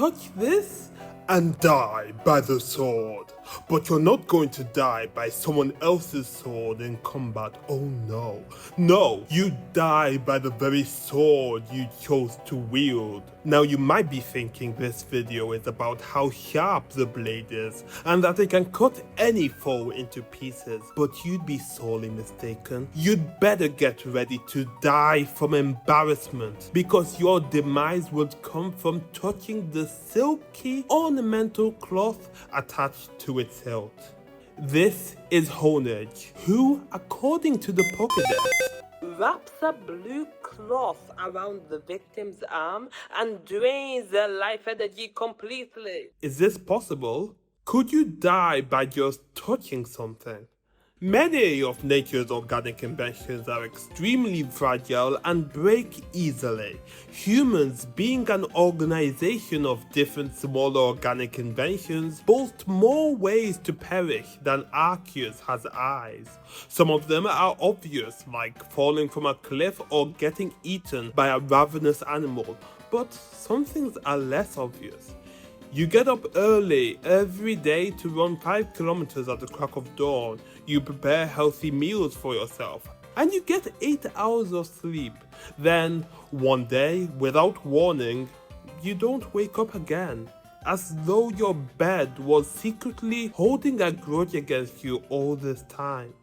touch this and die by the sword. But you're not going to die by someone else's sword in combat, oh no. No, you die by the very sword you chose to wield. Now you might be thinking this video is about how sharp the blade is and that it can cut any foe into pieces, but you'd be sorely mistaken. You'd better get ready to die from embarrassment because your demise would come from touching the silky ornamental cloth attached to its hilt. This is Honedge, who, according to the Pokédex, wraps a blue cloth around the victim's arm and drains their life energy completely. Is this possible? Could you die by just touching something? Many of nature's organic inventions are extremely fragile and break easily. Humans, being an organization of different smaller organic inventions, boast more ways to perish than Arceus has eyes. Some of them are obvious, like falling from a cliff or getting eaten by a ravenous animal, but some things are less obvious. You get up early every day to run 5 kilometers at the crack of dawn. You prepare healthy meals for yourself, and you get 8 hours of sleep. Then, one day, without warning, you don't wake up again, as though your bed was secretly holding a grudge against you all this time.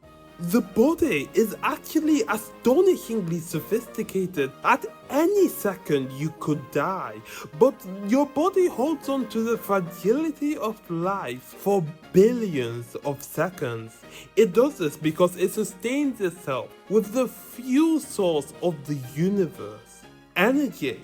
The body is actually astonishingly sophisticated. At any second you could die, but your body holds on to the fragility of life for billions of seconds. It does this because it sustains itself with the fuel source of the universe, energy.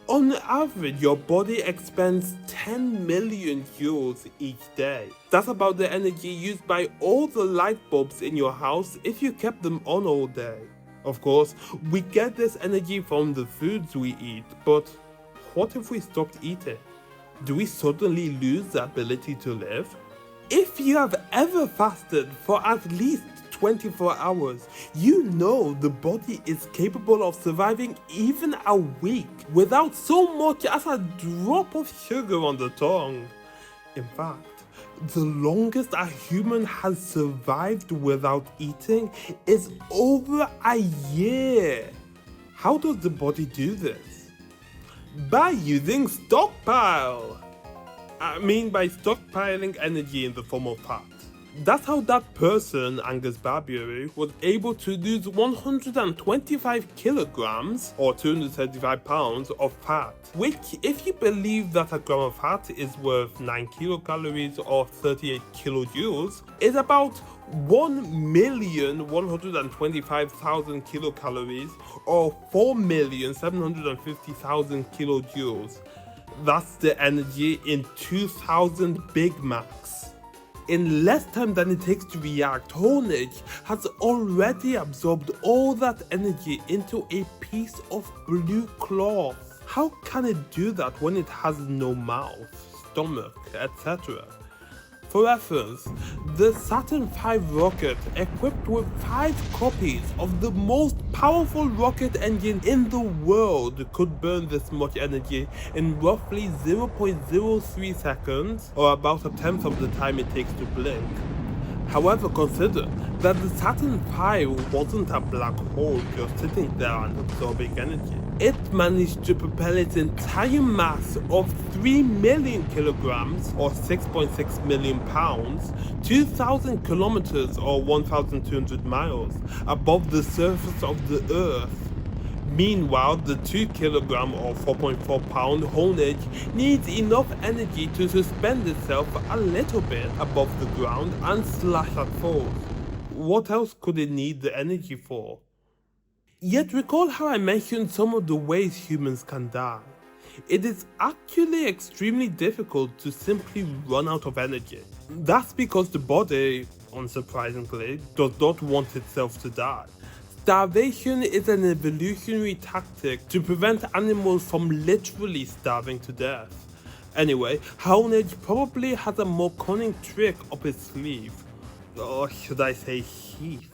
On average, your body expends 10 million joules each day. That's about the energy used by all the light bulbs in your house if you kept them on all day. Of course, we get this energy from the foods we eat, but what if we stopped eating? Do we suddenly lose the ability to live? If you have ever fasted for at least 24 hours, you know the body is capable of surviving even a week without so much as a drop of sugar on the tongue. In fact, the longest a human has survived without eating is over a year. How does the body do this? By using stockpile. By stockpiling energy in the form of fat. That's how that person, Angus Barbieri, was able to lose 125 kilograms or 235 pounds of fat, which, if you believe that a gram of fat is worth 9 kilocalories or 38 kilojoules, is about 1,125,000 kilocalories or 4,750,000 kilojoules. That's the energy in 2,000 Big Macs. In less time than it takes to react, Honedge has already absorbed all that energy into a piece of blue cloth. How can it do that when it has no mouth, stomach, etc.? For reference, the Saturn V rocket, equipped with 5 copies of the most powerful rocket engine in the world, could burn this much energy in roughly 0.03 seconds, or about a tenth of the time it takes to blink. However, consider that the Saturn V wasn't a black hole just sitting there and absorbing energy. It managed to propel its entire mass of 3 million kilograms or 6.6 million pounds, 2,000 kilometers or 1,200 miles above the surface of the Earth. Meanwhile, the 2 kilogram or 4.4 pound Honedge needs enough energy to suspend itself a little bit above the ground and slash at foes. What else could it need the energy for? Yet recall how I mentioned some of the ways humans can die. It is actually extremely difficult to simply run out of energy. That's because the body, unsurprisingly, does not want itself to die. Starvation is an evolutionary tactic to prevent animals from literally starving to death. Anyway, Honedge probably has a more cunning trick up his sleeve. Or should I say sheath?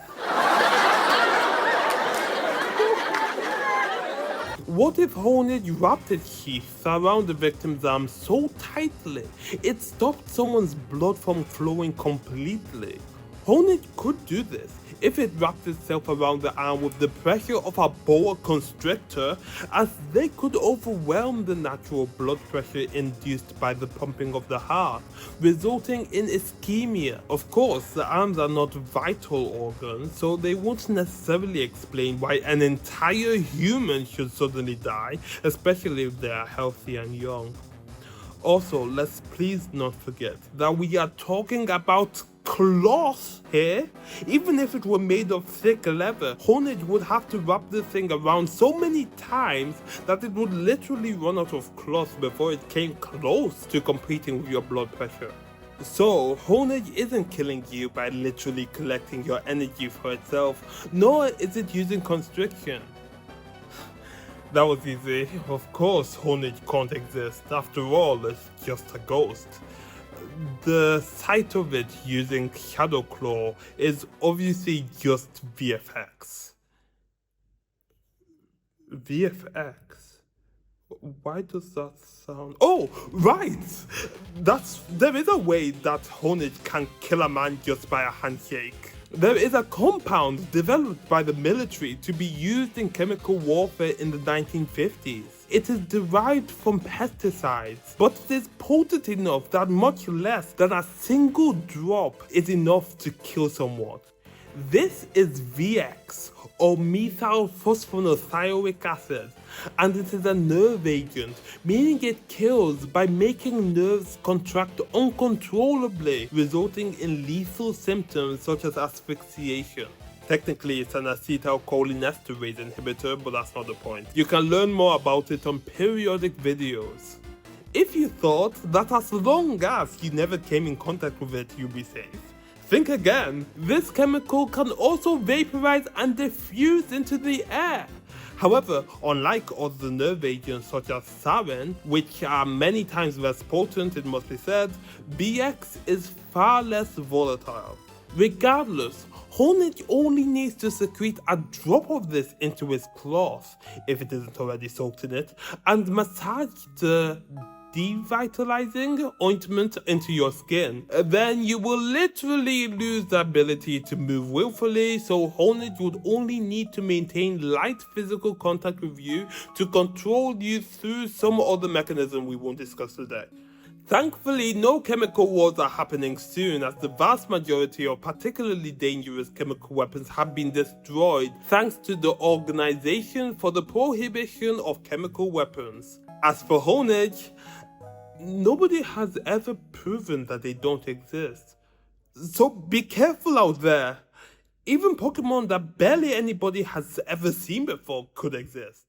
What if Honedge wrapped its sheath around the victim's arm so tightly it stopped someone's blood from flowing completely? Honedge could do this if it wrapped itself around the arm with the pressure of a boa constrictor, as they could overwhelm the natural blood pressure induced by the pumping of the heart, resulting in ischemia. Of course, the arms are not vital organs, so they won't necessarily explain why an entire human should suddenly die, especially if they are healthy and young. Also, let's please not forget that we are talking about cloth here. Even if it were made of thick leather, Honedge would have to wrap this thing around so many times that it would literally run out of cloth before it came close to competing with your blood pressure. So, Honedge isn't killing you by literally collecting your energy for itself, nor is it using constriction. That was easy. Of course, Honedge can't exist. After all, it's just a ghost. The sight of it using Shadow Claw is obviously just VFX. VFX? Why does that sound... Oh, right! There is a way that Honedge can kill a man just by a handshake. There is a compound developed by the military to be used in chemical warfare in the 1950s. It is derived from pesticides, but it is potent enough that much less than a single drop is enough to kill someone. This is VX, or methyl phosphonothioric acid, and it is a nerve agent, meaning it kills by making nerves contract uncontrollably, resulting in lethal symptoms such as asphyxiation. Technically, it's an acetylcholinesterase inhibitor, but that's not the point. You can learn more about it on periodic videos. If you thought that as long as you never came in contact with it, you'll be safe, think again. This chemical can also vaporize and diffuse into the air. However, unlike other nerve agents such as sarin, which are many times less potent, it must be said, BX is far less volatile. Regardless, Honedge only needs to secrete a drop of this into his cloth, if it isn't already soaked in it, and massage the devitalizing ointment into your skin. Then you will literally lose the ability to move willfully, so Honedge would only need to maintain light physical contact with you to control you through some other mechanism we won't discuss today. Thankfully, no chemical wars are happening soon, as the vast majority of particularly dangerous chemical weapons have been destroyed thanks to the Organization for the Prohibition of Chemical Weapons. As for Honedge, nobody has ever proven that they don't exist. So be careful out there. Even Pokemon that barely anybody has ever seen before could exist.